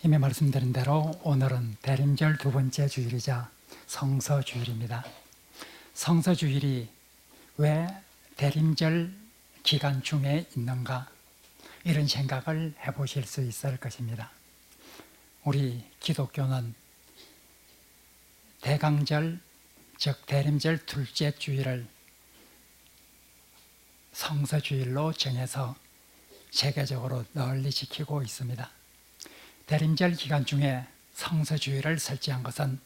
이미 말씀드린 대로 오늘은 대림절 두 번째 주일이자 성서주일입니다. 성서주일이 왜 대림절 기간 중에 있는가, 이런 생각을 해보실 수 있을 것입니다. 우리 기독교는 대강절, 즉 대림절 둘째 주일을 성서주일로 정해서 세계적으로 널리 지키고 있습니다. 대림절 기간 중에 성서주일을 설치한 것은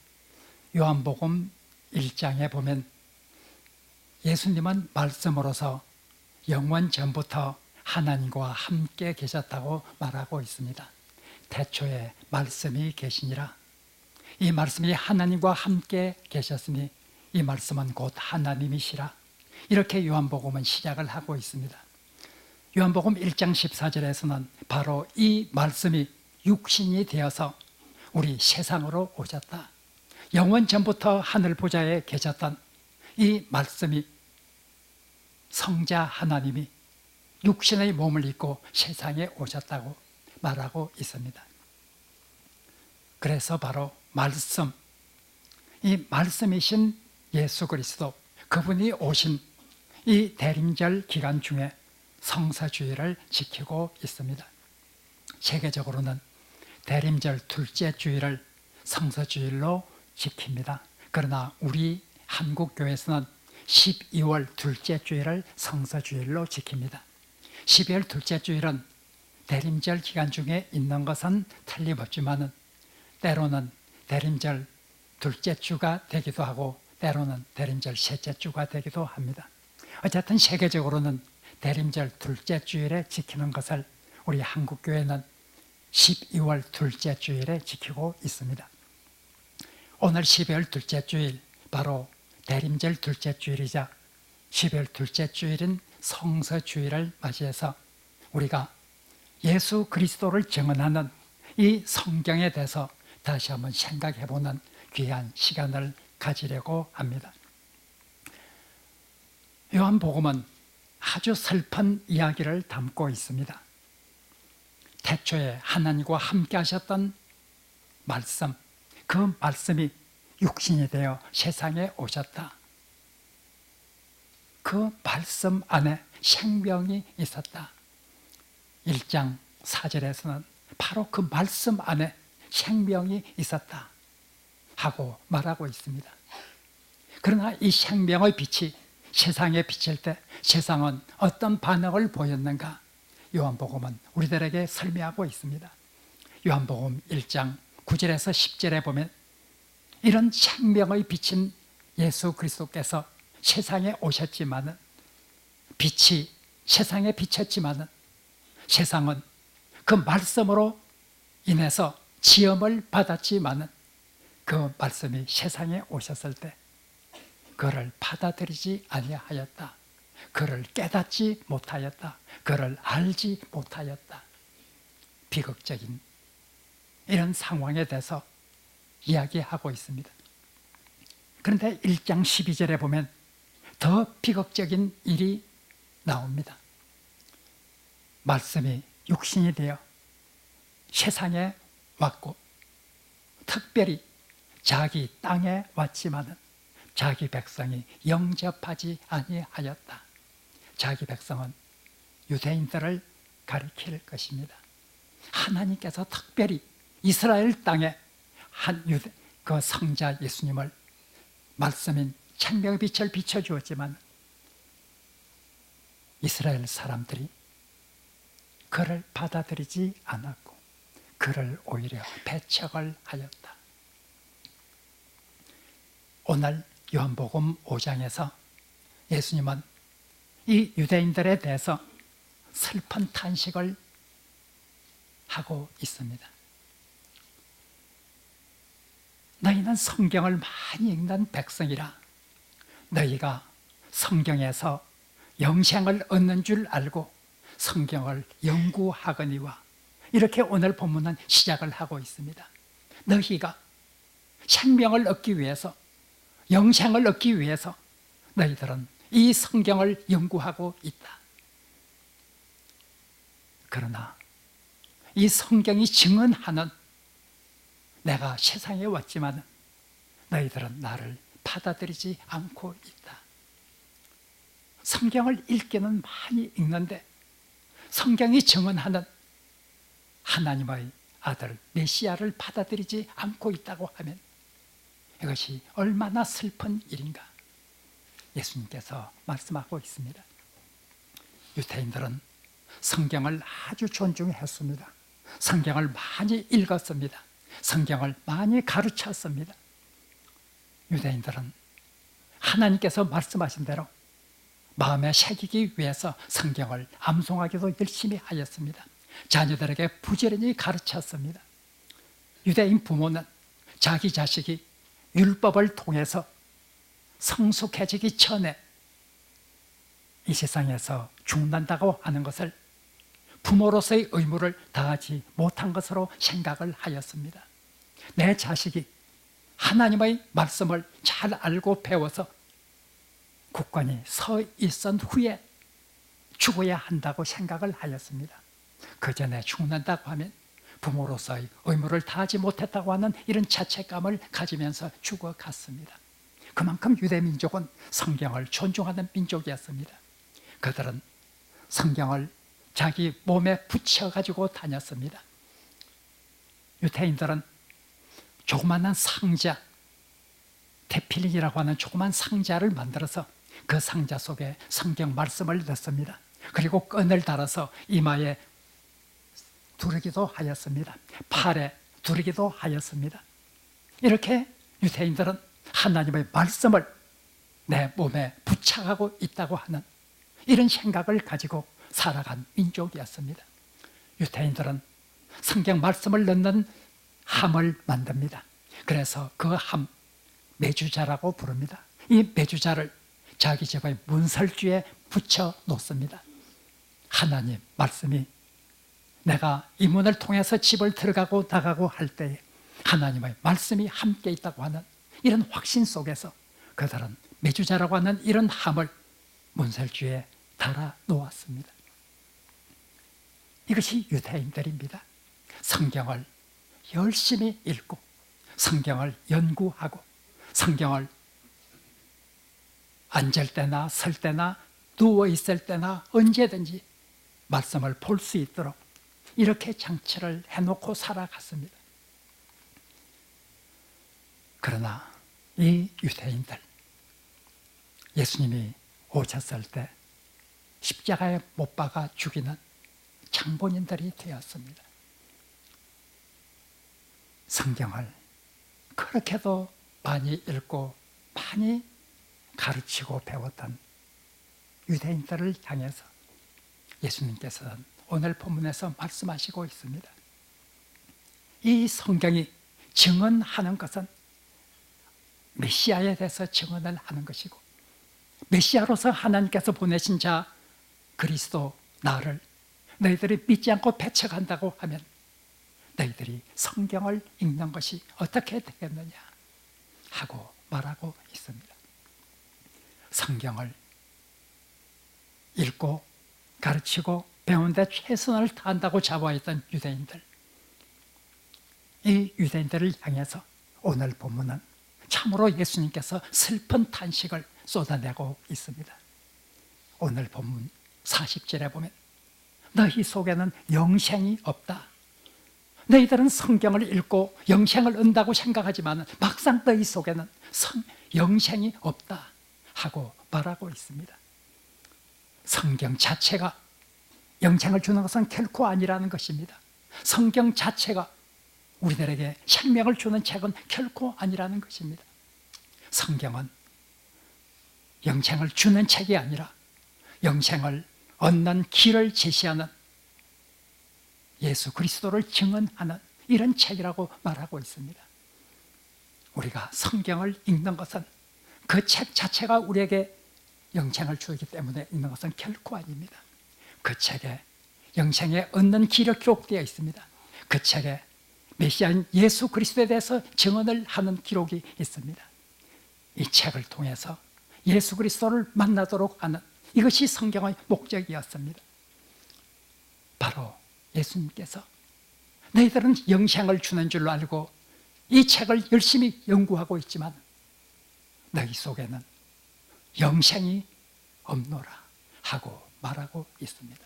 요한복음 1장에 보면 예수님은 말씀으로서 영원 전부터 하나님과 함께 계셨다고 말하고 있습니다. 태초에 말씀이 계시니라. 이 말씀이 하나님과 함께 계셨으니 이 말씀은 곧 하나님이시라. 이렇게 요한복음은 시작을 하고 있습니다. 요한복음 1장 14절에서는 바로 이 말씀이 육신이 되어서 우리 세상으로 오셨다. 영원 전부터 하늘 보좌에 계셨던 이 말씀이, 성자 하나님이 육신의 몸을 입고 세상에 오셨다고 말하고 있습니다. 그래서 바로 말씀, 이 말씀이신 예수 그리스도, 그분이 오신 이 대림절 기간 중에 성서주일을 지키고 있습니다. 세계적으로는 대림절 둘째 주일을 성서주일로 지킵니다. 그러나 우리 한국교회에서는 12월 둘째 주일을 성서주일로 지킵니다. 12월 둘째 주일은 대림절 기간 중에 있는 것은 틀림없지만 때로는 대림절 둘째 주가 되기도 하고 때로는 대림절 셋째 주가 되기도 합니다. 어쨌든 세계적으로는 대림절 둘째 주일에 지키는 것을 우리 한국교회는 12월 둘째 주일에 지키고 있습니다. 오늘 12월 둘째 주일, 바로 대림절 둘째 주일이자 12월 둘째 주일인 성서주일을 맞이해서 우리가 예수 그리스도를 증언하는 이 성경에 대해서 다시 한번 생각해보는 귀한 시간을 가지려고 합니다. 요한복음은 아주 슬픈 이야기를 담고 있습니다. 태초에 하나님과 함께 하셨던 말씀, 그 말씀이 육신이 되어 세상에 오셨다. 그 말씀 안에 생명이 있었다. 1장 4절에서는 바로 그 말씀 안에 생명이 있었다 하고 말하고 있습니다. 그러나 이 생명의 빛이 세상에 비칠 때 세상은 어떤 반응을 보였는가? 요한복음은 우리들에게 설명하고 있습니다. 요한복음 1장 9절에서 10절에 보면 이런 생명의 빛인 예수 그리스도께서 세상에 오셨지만은, 빛이 세상에 비쳤지만은 세상은 그 말씀으로 인해서 지음을 받았지만은 그 말씀이 세상에 오셨을 때 그를 받아들이지 아니하였다. 그를 깨닫지 못하였다. 그를 알지 못하였다. 비극적인 이런 상황에 대해서 이야기하고 있습니다. 그런데 1장 12절에 보면 더 비극적인 일이 나옵니다. 말씀이 육신이 되어 세상에 왔고 특별히 자기 땅에 왔지만은 자기 백성이 영접하지 아니하였다. 자기 백성은 유대인들을 가리킬 것입니다. 하나님께서 특별히 이스라엘 땅에 그 성자 예수님을, 말씀인 생명의 빛을 비춰주었지만 이스라엘 사람들이 그를 받아들이지 않았고 그를 오히려 배척을 하였다. 오늘 요한복음 5장에서 예수님은 이 유대인들에 대해서 슬픈 탄식을 하고 있습니다. 너희는 성경을 많이 읽는 백성이라 너희가 성경에서 영생을 얻는 줄 알고 성경을 연구하거니와, 이렇게 오늘 본문은 시작을 하고 있습니다. 너희가 생명을 얻기 위해서, 영생을 얻기 위해서 너희들은 이 성경을 연구하고 있다. 그러나 이 성경이 증언하는 내가 세상에 왔지만 너희들은 나를 받아들이지 않고 있다. 성경을 읽기는 많이 읽는데 성경이 증언하는 하나님의 아들 메시아를 받아들이지 않고 있다고 하면 이것이 얼마나 슬픈 일인가. 예수님께서 말씀하고 있습니다. 유대인들은 성경을 아주 존중했습니다. 성경을 많이 읽었습니다. 성경을 많이 가르쳤습니다. 유대인들은 하나님께서 말씀하신 대로 마음에 새기기 위해서 성경을 암송하기도 열심히 하였습니다. 자녀들에게 부지런히 가르쳤습니다. 유대인 부모는 자기 자식이 율법을 통해서 성숙해지기 전에 이 세상에서 죽는다고 하는 것을 부모로서의 의무를 다하지 못한 것으로 생각을 하였습니다. 내 자식이 하나님의 말씀을 잘 알고 배워서 굳건히 서 있은 후에 죽어야 한다고 생각을 하였습니다. 그 전에 죽는다고 하면 부모로서의 의무를 다하지 못했다고 하는 이런 자책감을 가지면서 죽어갔습니다. 그만큼 유대민족은 성경을 존중하는 민족이었습니다. 그들은 성경을 자기 몸에 붙여가지고 다녔습니다. 유대인들은 조그마한 상자, 테필린이라고 하는 조그만 상자를 만들어서 그 상자 속에 성경 말씀을 넣습니다. 그리고 끈을 달아서 이마에 두르기도 하였습니다. 팔에 두르기도 하였습니다. 이렇게 유대인들은 하나님의 말씀을 내 몸에 부착하고 있다고 하는 이런 생각을 가지고 살아간 민족이었습니다. 유대인들은 성경 말씀을 넣는 함을 만듭니다. 그래서 그 함, 메주자라고 부릅니다. 이 메주자를 자기 집의 문설주에 붙여 놓습니다. 하나님 말씀이 내가 이 문을 통해서 집을 들어가고 나가고 할 때에 하나님의 말씀이 함께 있다고 하는 이런 확신 속에서 그들은 메주자라고 하는 이런 함을 문설주에 달아 놓았습니다. 이것이 유대인들입니다. 성경을 열심히 읽고 성경을 연구하고 성경을 앉을 때나 설 때나 누워 있을 때나 언제든지 말씀을 볼 수 있도록 이렇게 장치를 해놓고 살아갔습니다. 그러나 이 유대인들, 예수님이 오셨을 때 십자가에 못 박아 죽이는 장본인들이 되었습니다. 성경을 그렇게도 많이 읽고 많이 가르치고 배웠던 유대인들을 향해서 예수님께서는 오늘 본문에서 말씀하시고 있습니다. 이 성경이 증언하는 것은 메시아에 대해서 증언을 하는 것이고 메시아로서 하나님께서 보내신 자 그리스도 나를 너희들이 믿지 않고 배척한다고 하면 너희들이 성경을 읽는 것이 어떻게 되겠느냐 하고 말하고 있습니다. 성경을 읽고 가르치고 배우는데 최선을 다한다고 자부했던 유대인들, 이 유대인들을 향해서 오늘 본문은 참으로 예수님께서 슬픈 탄식을 쏟아내고 있습니다. 오늘 본문 40절에 보면 너희 속에는 영생이 없다. 너희들은 성경을 읽고 영생을 얻는다고 생각하지만 막상 너희 속에는 영생이 없다 하고 말하고 있습니다. 성경 자체가 영생을 주는 것은 결코 아니라는 것입니다. 성경 자체가 우리들에게 생명을 주는 책은 결코 아니라는 것입니다. 성경은 영생을 주는 책이 아니라 영생을 얻는 길을 제시하는 예수 그리스도를 증언하는 이런 책이라고 말하고 있습니다. 우리가 성경을 읽는 것은 그 책 자체가 우리에게 영생을 주기 때문에 읽는 것은 결코 아닙니다. 그 책에 영생에 얻는 길이 기록되어 있습니다. 그 책에 메시아인 예수 그리스도에 대해서 증언을 하는 기록이 있습니다. 이 책을 통해서 예수 그리스도를 만나도록 하는 이것이 성경의 목적이었습니다. 바로 예수님께서 너희들은 영생을 주는 줄로 알고 이 책을 열심히 연구하고 있지만 너희 속에는 영생이 없노라 하고 말하고 있습니다.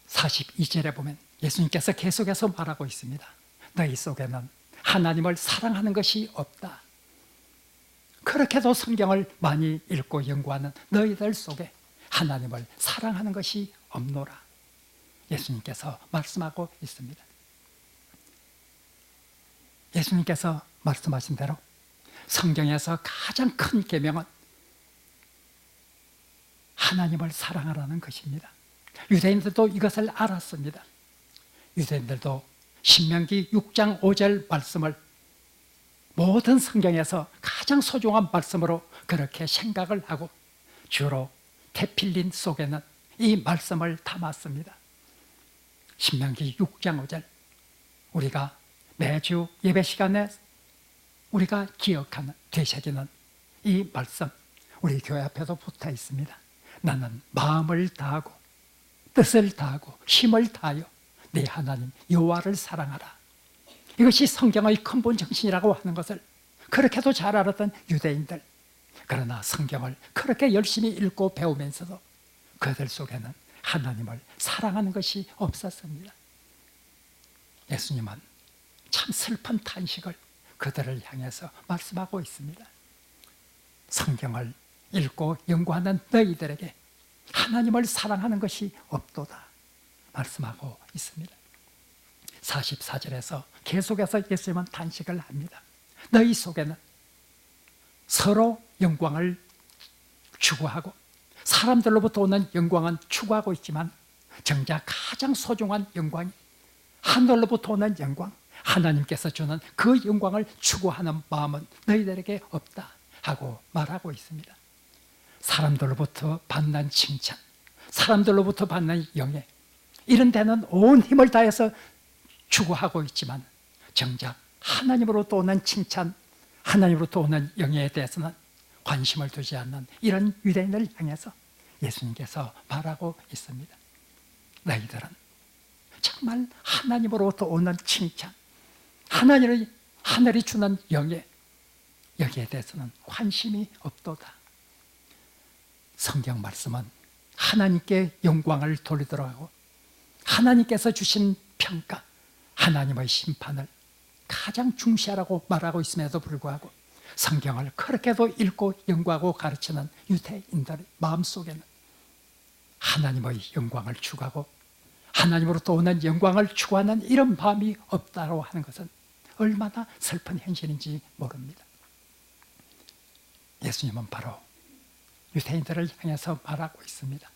42절에 보면 예수님께서 계속해서 말하고 있습니다. 너희 속에는 하나님을 사랑하는 것이 없다. 그렇게도 성경을 많이 읽고 연구하는 너희들 속에 하나님을 사랑하는 것이 없노라. 예수님께서 말씀하고 있습니다. 예수님께서 말씀하신 대로 성경에서 가장 큰 계명은 하나님을 사랑하라는 것입니다. 유대인들도 이것을 알았습니다. 유대인들도 신명기 6장 5절 말씀을 모든 성경에서 가장 소중한 말씀으로 그렇게 생각을 하고 주로 테필린 속에는 이 말씀을 담았습니다. 신명기 6장 5절, 우리가 매주 예배 시간에 우리가 기억하는, 되새기는 이 말씀, 우리 교회 앞에도 붙어 있습니다. 나는 마음을 다하고 뜻을 다하고 힘을 다하여 네 하나님 여호와를 사랑하라. 이것이 성경의 근본 정신이라고 하는 것을 그렇게도 잘 알았던 유대인들, 그러나 성경을 그렇게 열심히 읽고 배우면서도 그들 속에는 하나님을 사랑하는 것이 없었습니다. 예수님은 참 슬픈 탄식을 그들을 향해서 말씀하고 있습니다. 성경을 읽고 연구하는 너희들에게 하나님을 사랑하는 것이 없도다 말씀하고 있습니다. 44절에서 계속해서 예수님은 탄식을 합니다. 너희 속에는 서로 영광을 추구하고 사람들로부터 오는 영광은 추구하고 있지만 정작 가장 소중한 영광이 하늘로부터 오는 영광, 하나님께서 주는 그 영광을 추구하는 마음은 너희들에게 없다 하고 말하고 있습니다. 사람들로부터 받는 칭찬, 사람들로부터 받는 영예, 이런 데는 온 힘을 다해서 추구하고 있지만 정작 하나님으로부터 오는 칭찬, 하나님으로부터 오는 영예에 대해서는 관심을 두지 않는 이런 유대인을 향해서 예수님께서 말하고 있습니다. 너희들은 정말 하나님으로부터 오는 칭찬, 하늘이 주는 영예, 여기에 대해서는 관심이 없도다. 성경 말씀은 하나님께 영광을 돌리도록 하고 하나님께서 주신 평가, 하나님의 심판을 가장 중시하라고 말하고 있음에도 불구하고 성경을 그렇게도 읽고 연구하고 가르치는 유대인들의 마음속에는 하나님의 영광을 추구하고 하나님으로부터 오는 영광을 추구하는 이런 마음이 없다고 하는 것은 얼마나 슬픈 현실인지 모릅니다. 예수님은 바로 유대인들을 향해서 말하고 있습니다.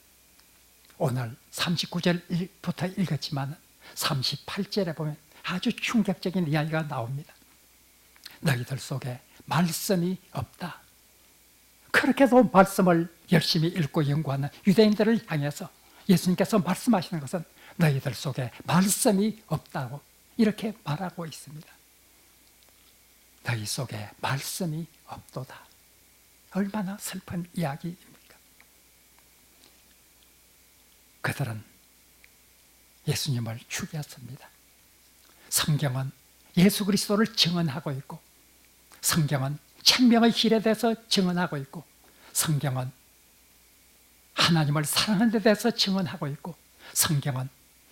오늘 39절부터 읽었지만 38절에 보면 아주 충격적인 이야기가 나옵니다. 너희들 속에 말씀이 없다. 그렇게도 말씀을 열심히 읽고 연구하는 유대인들을 향해서 예수님께서 말씀하시는 것은 너희들 속에 말씀이 없다고 이렇게 말하고 있습니다. 너희 속에 말씀이 없도다. 얼마나 슬픈 이야기입니까? 그들은 예수님을 죽였습니다. 성경은 예수 그리스도를 증언하고 있고 성경은 생명의 길에 대해서 증언하고 있고 성경은 하나님을 사랑하는 데 대해서 증언하고 있고 성경은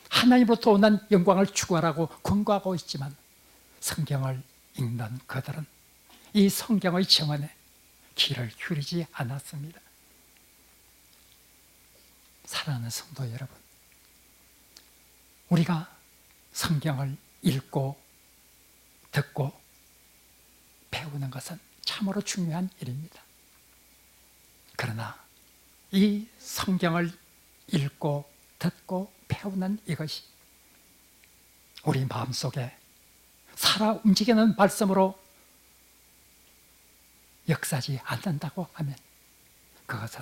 하나님으로부터 오는 영광을 추구하라고 권고하고 있지만 성경을 읽는 그들은 이 성경의 증언에 귀를 기울이지 않았습니다. 사랑하는 성도 여러분, 우리가 성경을 읽고 듣고 배우는 것은 참으로 중요한 일입니다. 그러나 이 성경을 읽고 듣고 배우는 이것이 우리 마음속에 살아 움직이는 말씀으로 역사하지 않는다고 하면 그것은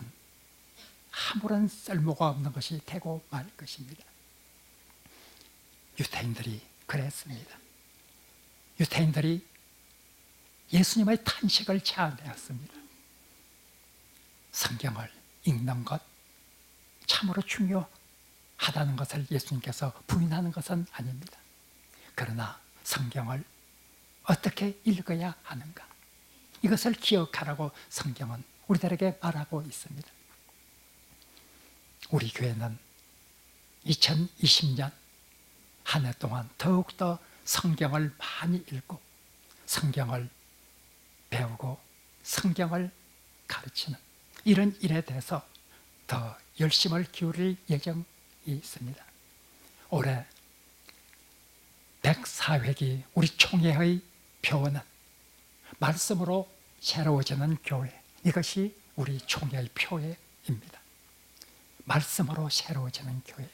아무런 쓸모가 없는 것이 되고 말 것입니다. 유대인들이 그랬습니다. 유대인들이 예수님의 탄식을 체험하였습니다. 성경을 읽는 것 참으로 중요하다는 것을 예수님께서 부인하는 것은 아닙니다. 그러나 성경을 어떻게 읽어야 하는가, 이것을 기억하라고 성경은 우리들에게 말하고 있습니다. 우리 교회는 2020년 한 해 동안 더욱더 성경을 많이 읽고 성경을 배우고 성경을 가르치는 이런 일에 대해서 더 열심을 기울일 예정이 있습니다. 올해 104회기 우리 총회의 표어는 말씀으로 새로워지는 교회, 이것이 우리 총회의 표어입니다. 말씀으로 새로워지는 교회,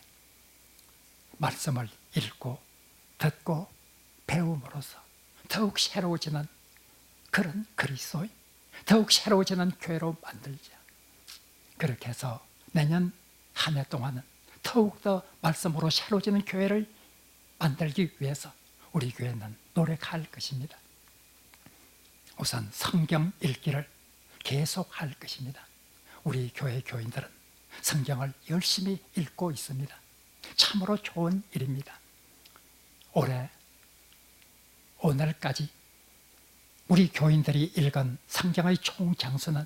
말씀을 읽고 듣고 배움으로써 더욱 새로워지는 그런 그리스도인, 더욱 새로워지는 교회로 만들자. 그렇게 해서 내년 한 해 동안은 더욱더 말씀으로 새로워지는 교회를 만들기 위해서 우리 교회는 노력할 것입니다. 우선 성경 읽기를 계속할 것입니다. 우리 교회 교인들은 성경을 열심히 읽고 있습니다. 참으로 좋은 일입니다. 올해 오늘까지 우리 교인들이 읽은 성경의 총 장수는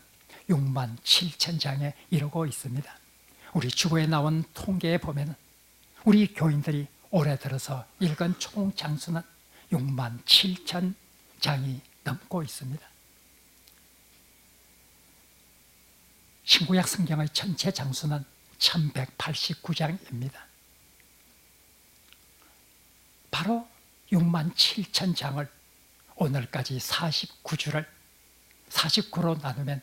6만 7천 장에 이르고 있습니다. 우리 주보에 나온 통계에 보면 우리 교인들이 올해 들어서 읽은 총 장수는 6만 7천 장이 넘고 있습니다. 신구약 성경의 전체 장수는 1189장입니다. 바로 6만 7천 장을 오늘까지 49주를 49로 나누면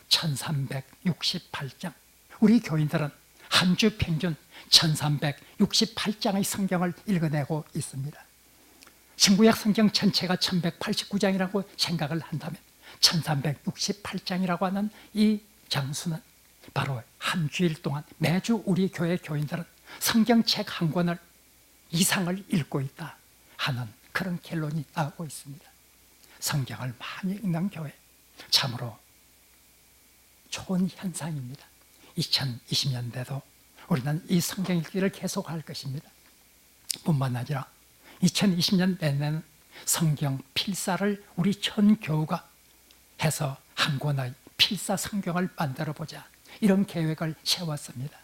1368장. 우리 교인들은 한 주 평균 1368장의 성경을 읽어내고 있습니다. 신구약 성경 전체가 1189장이라고 생각을 한다면 1368장이라고 하는 이 장수는 바로 한 주일 동안 매주 우리 교회 교인들은 성경책 한 권을 이상을 읽고 있다 하는 그런 결론이 나오고 있습니다. 성경을 많이 읽는 교회, 참으로 좋은 현상입니다. 2020년대도 우리는 이 성경 읽기를 계속할 것입니다. 뿐만 아니라 2020년 내내는 성경 필사를 우리 전 교우가 해서 한 권의 필사 성경을 만들어보자, 이런 계획을 세웠습니다.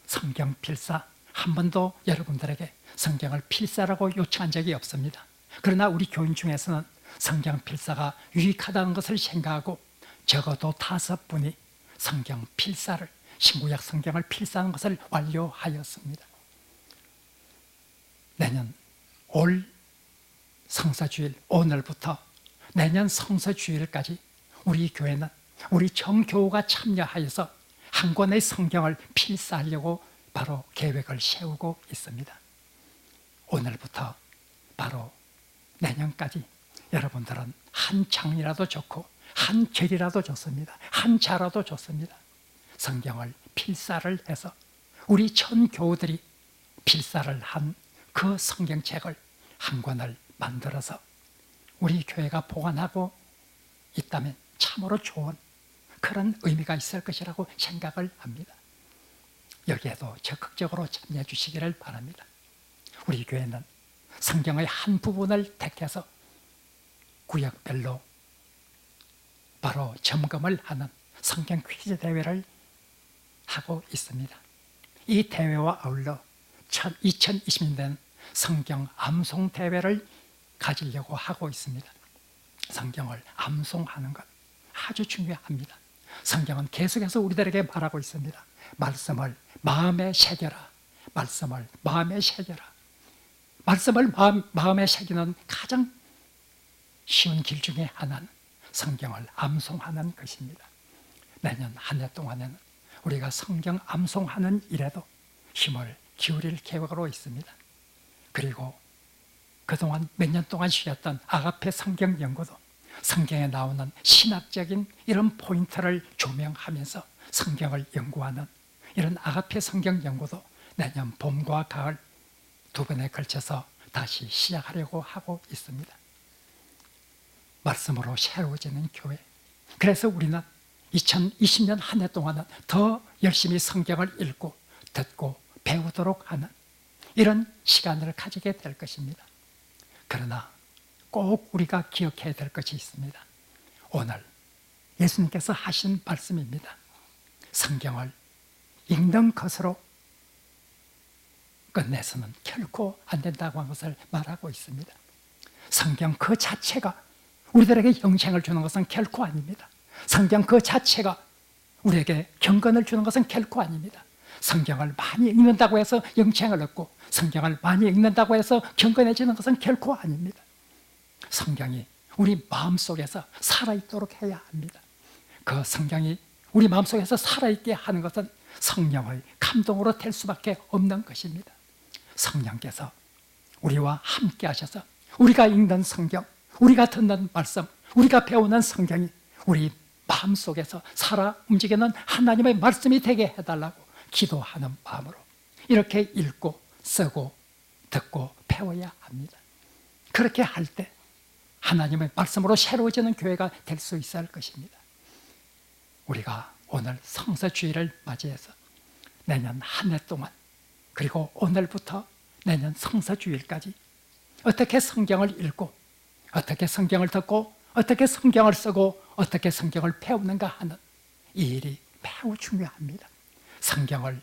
성경 필사, 한 번도 여러분들에게 성경을 필사라고 요청한 적이 없습니다. 그러나 우리 교인 중에서는 성경 필사가 유익하다는 것을 생각하고 적어도 5분이 성경 필사를, 신구약 성경을 필사하는 것을 완료하였습니다. 내년 올 성서주일, 오늘부터 내년 성서주일까지 우리 교회는 우리 정교우가 참여하여서 한 권의 성경을 필사하려고 바로 계획을 세우고 있습니다. 오늘부터 바로 내년까지 여러분들은 한 장이라도 좋고 한 절이라도 좋습니다. 한 자라도 좋습니다. 성경을 필사를 해서 우리 전 교우들이 필사를 한 그 성경책을 한 권을 만들어서 우리 교회가 보관하고 있다면 참으로 좋은 그런 의미가 있을 것이라고 생각을 합니다. 여기에도 적극적으로 참여해 주시기를 바랍니다. 우리 교회는 성경의 한 부분을 택해서 구역별로 바로 점검을 하는 성경 퀴즈 대회를 하고 있습니다. 이 대회와 아울러 2020년대는 성경 암송 대회를 가지려고 하고 있습니다. 성경을 암송하는 것 아주 중요합니다. 성경은 계속해서 우리들에게 말하고 있습니다. 말씀을 마음에 새겨라. 말씀을 마음에 새겨라. 말씀을 마음에 새기는 가장 쉬운 길 중에 하나는 성경을 암송하는 것입니다. 내년 한 해 동안에는 우리가 성경 암송하는 일에도 힘을 기울일 계획으로 있습니다. 그리고 그동안 몇 년 동안 쉬었던 아가페 성경 연구도 성경에 나오는 신학적인 이런 포인트를 조명하면서 성경을 연구하는 이런 아가페 성경 연구도 내년 봄과 가을 두 번에 걸쳐서 다시 시작하려고 하고 있습니다. 말씀으로 새로워지는 교회. 그래서 우리는 2020년 한 해 동안은 더 열심히 성경을 읽고 듣고 배우도록 하는 이런 시간을 가지게 될 것입니다. 그러나 꼭 우리가 기억해야 될 것이 있습니다. 오늘 예수님께서 하신 말씀입니다. 성경을 읽는 것으로 끝내서는 결코 안 된다고 하는 것을 말하고 있습니다. 성경 그 자체가 우리들에게 영생을 주는 것은 결코 아닙니다. 성경 그 자체가 우리에게 경건을 주는 것은 결코 아닙니다. 성경을 많이 읽는다고 해서 영생을 얻고 성경을 많이 읽는다고 해서 경건해지는 것은 결코 아닙니다. 성경이 우리 마음속에서 살아있도록 해야 합니다. 그 성경이 우리 마음속에서 살아있게 하는 것은 성령의 감동으로 될 수밖에 없는 것입니다. 성령께서 우리와 함께 하셔서 우리가 읽는 성경, 우리가 듣는 말씀, 우리가 배우는 성경이 우리 마음속에서 살아 움직이는 하나님의 말씀이 되게 해달라고 기도하는 마음으로 이렇게 읽고 쓰고 듣고 배워야 합니다. 그렇게 할 때 하나님의 말씀으로 새로워지는 교회가 될 수 있을 것입니다. 우리가 오늘 성서주의를 맞이해서 내년 한 해 동안 그리고 오늘부터 내년 성서주일까지 어떻게 성경을 읽고 어떻게 성경을 듣고 어떻게 성경을 쓰고 어떻게 성경을 배우는가 하는 이 일이 매우 중요합니다. 성경을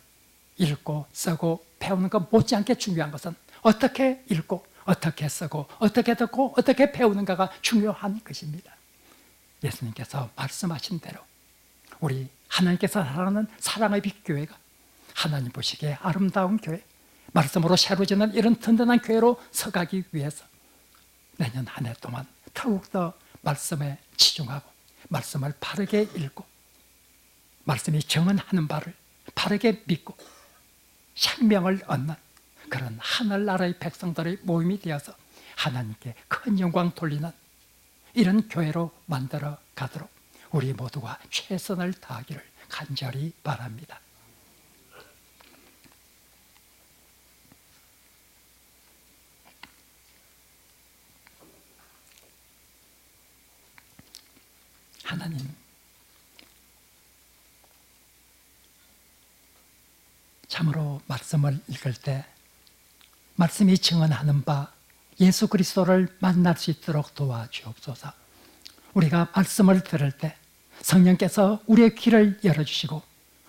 읽고 쓰고 배우는 것 못지않게 중요한 것은 어떻게 읽고 어떻게 쓰고 어떻게 듣고 어떻게 배우는가가 중요한 것입니다. 예수님께서 말씀하신 대로 우리 하나님께서 사랑하는 사랑의 빛 교회가 하나님 보시기에 아름다운 교회, 말씀으로 새로워지는 이런 든든한 교회로 서가기 위해서 내년 한 해 동안 더욱더 말씀에 치중하고 말씀을 바르게 읽고 말씀이 정언하는 바를 바르게 믿고 생명을 얻는 그런 하늘나라의 백성들의 모임이 되어서 하나님께 큰 영광 돌리는 이런 교회로 만들어 가도록 우리 모두가 최선을 다하기를 간절히 바랍니다. 하나님, 참으로 말씀을 읽을 때 말씀이 증언하는 바 예수 그리스도를 만날 수 있도록 도와주옵소서. 우리가 말씀을 들을 때 성령께서 우리의 귀를 열어주시고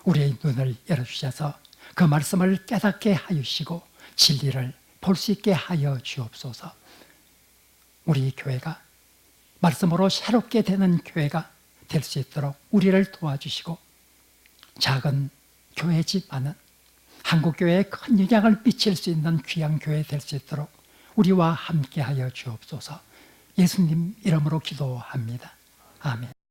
우리의 눈을 열어주셔서 그 말씀을 깨닫게 하시고 진리를 볼 수 있게 하여 주옵소서. 우리 교회가 말씀으로 새롭게 되는 교회가 될 수 있도록 우리를 도와주시고 작은 교회지만은 한국교회에 큰 영향을 미칠 수 있는 귀한 교회 될 수 있도록 우리와 함께하여 주옵소서. 예수님 이름으로 기도합니다. 아멘.